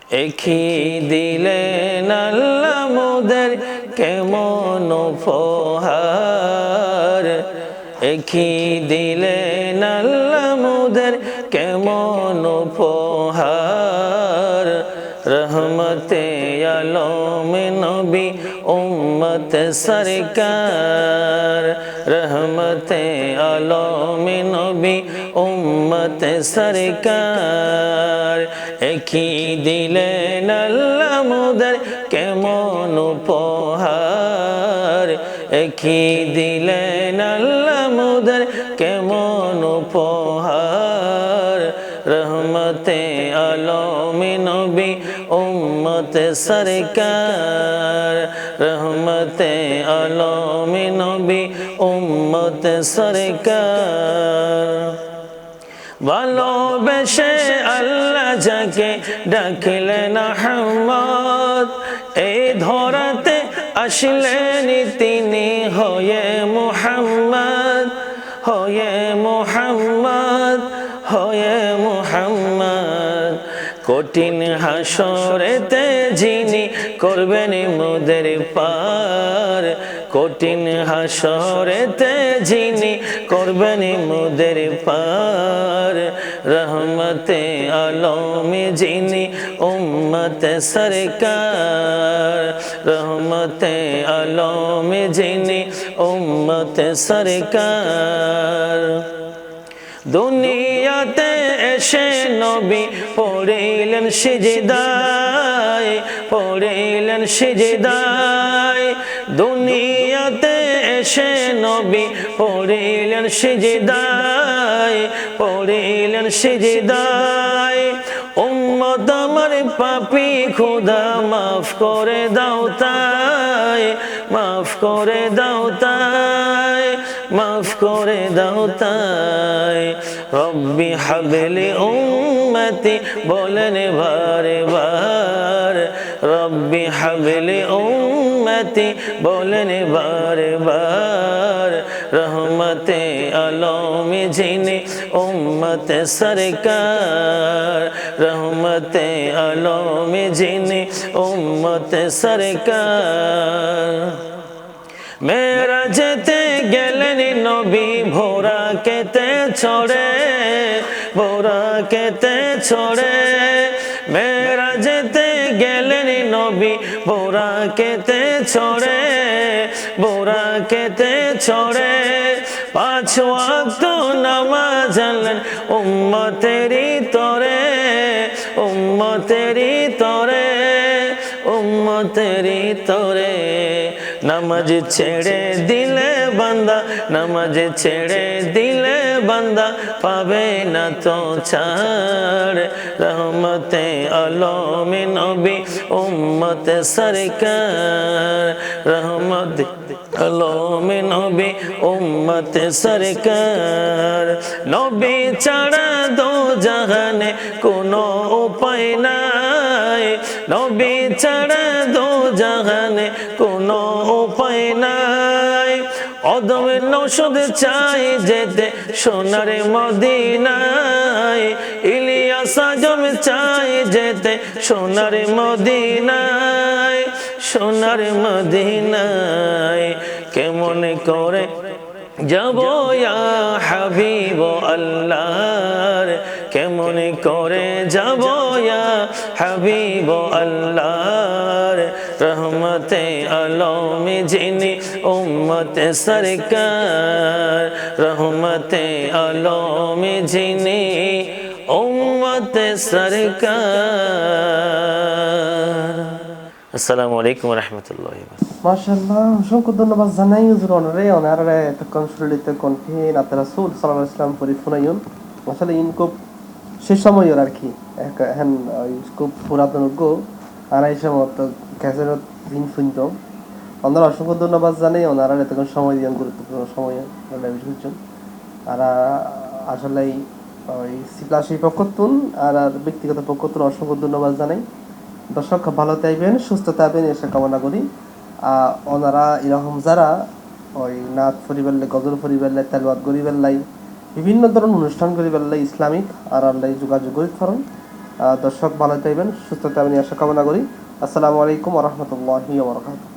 একই দিলেন আল্লাহ মোদের কেমন উপহার, একই দিলেন আল্লাহ মোদের কেমন উপহার। রহমতে আলম নবী উম্মত সরকার, রহমতে আলম নবী উম্মত সরকার। একই দিলেন আল্লাহ মোদের কেমন উপহার, একই দিলেন আল্লাহ মোদের কেমন উপহার। রহমতে আলম নবী উম্মত সরকার, রহমতে আলম নবী উম্মত সরকার। ভালোবেসে আল্লাহ যাকে ডাকলেন আহমদ, এই ধরাতে আসলেন তিনি হয়ে মুহাম্মদ, হয়ে মুহাম্মদ, হয়ে মুহাম্মদ। কঠিন হাসরেতে যিনি করবেন মোদের পার, কঠিন হাসরেতে যিনি করবেন মোদের পার। রহমতে আলম যিনি উম্মত সরকার, রহমতে আলম যিনি উম্মত সরকার। দুনিয়াতে এসে নবী পড়িলেন সিজদায়, পড়িলেন সিজদায়। দুনিয়াতে এসে নবী পড়িলেন সিজদায়, পড়িলেন সিজদায়। উম্মত আমার পাপী খোদা মাফ করে দাও তাই, মাফ করে দাও তাই, মাফ করে দাও তাই। রব্বি হাবলি উম্মতি বলেন বারে বার, রব্বি হাবলি উম্মতি বলেন বারে বার। রহমতে আলম যিনি উম্মত সরকার, রহমতে আলম যিনি উম্মত সরকার। মেরাজেতে গেলেন নবী ভোরা কেতে ছড়ে, ভোরা কেতে ছড়ে। মেরাজেতে গেলেন নবী ভোরা কেতে ছড়ে, ভোরা কেতে ছড়ে। পাঁচ ওয়াক্ত নামাজ আনলেন উম্মতেরই তরে, উম্মতেরই তরে, উম্মতেরই তরে। নামাজ ছেড়ে দিলে বান্দা, নামাজ ছেড়ে দিলে বান্দা পাবে না তো ছাড়। রহমতে আলম নবী উম্মত সরকার, রহমতে আলম নবী উম্মত সরকার। নবী ছাড়া দো জাহানে কোনো উপায় নাই, নবী ছাড়া দো জাহানে কোনো উপায় নাই। অদমের নৌসদ চাই যেতে সোনার মদিনায়, ইলিয়াস আজম চাই যেতে সোনার মদিনায়, সোনার মদিনায়। কেমন করে যাব ইয়া হাবিব আল্লাহর, কেমন করে যাব ইয়া হাবিব আল্লাহর। রহমতে আলম যিনি উম্মত সরকার, রহমতে আলম যিনি উম্মত সরকার। আসসালামু আলাইকুম ওয়া রাহমাতুল্লাহি ওয়া বারাকাতুহু। মাশাআল্লাহ, অসংখ্য ধন্যবাদ জানাই হুজুর ওনারে এতক্ষণ সুললিত কণ্ঠে নাতে রাসূল সাল্লাল্লাহু আলাইহি ওয়াসাল্লাম পরিপূর্ণ। আসলে ইন খুব শেষ সময়ের আর কি এখন খুব পুরাতন গো আড়াইশো মতো ক্যাসেট দিন শুনতাম। ওনারা অসংখ্য ধন্যবাদ জানাই ওনারা এতক্ষণ সময় দিয়েন, গুরুত্বপূর্ণ সময় বুঝছেন। আর আসলে ওই সিপ্লাসি পক্ষতুন আর ব্যক্তিগত পক্ষতুন অসংখ্য ধন্যবাদ জানাই। দর্শক ভালো থাকবেন, সুস্থ থাকবেন এসে কামনা করি। ওনারা এরকম যারা ওই নাচ পরিবারলে, গজল পরিবারলে, তেলাওয়াত করিবার লাই, বিভিন্ন ধরনের অনুষ্ঠান করিবার লাই ইসলামিক আর আল্লাহ যোগাযোগ করি ফরন দর্শক ভালো থাকবেন, সুস্থ থাকবেন আশা কামনা করি। আসসালামু আলাইকুম ওয়া রাহমাতুল্লাহি ওয়া বারাকাতুহু।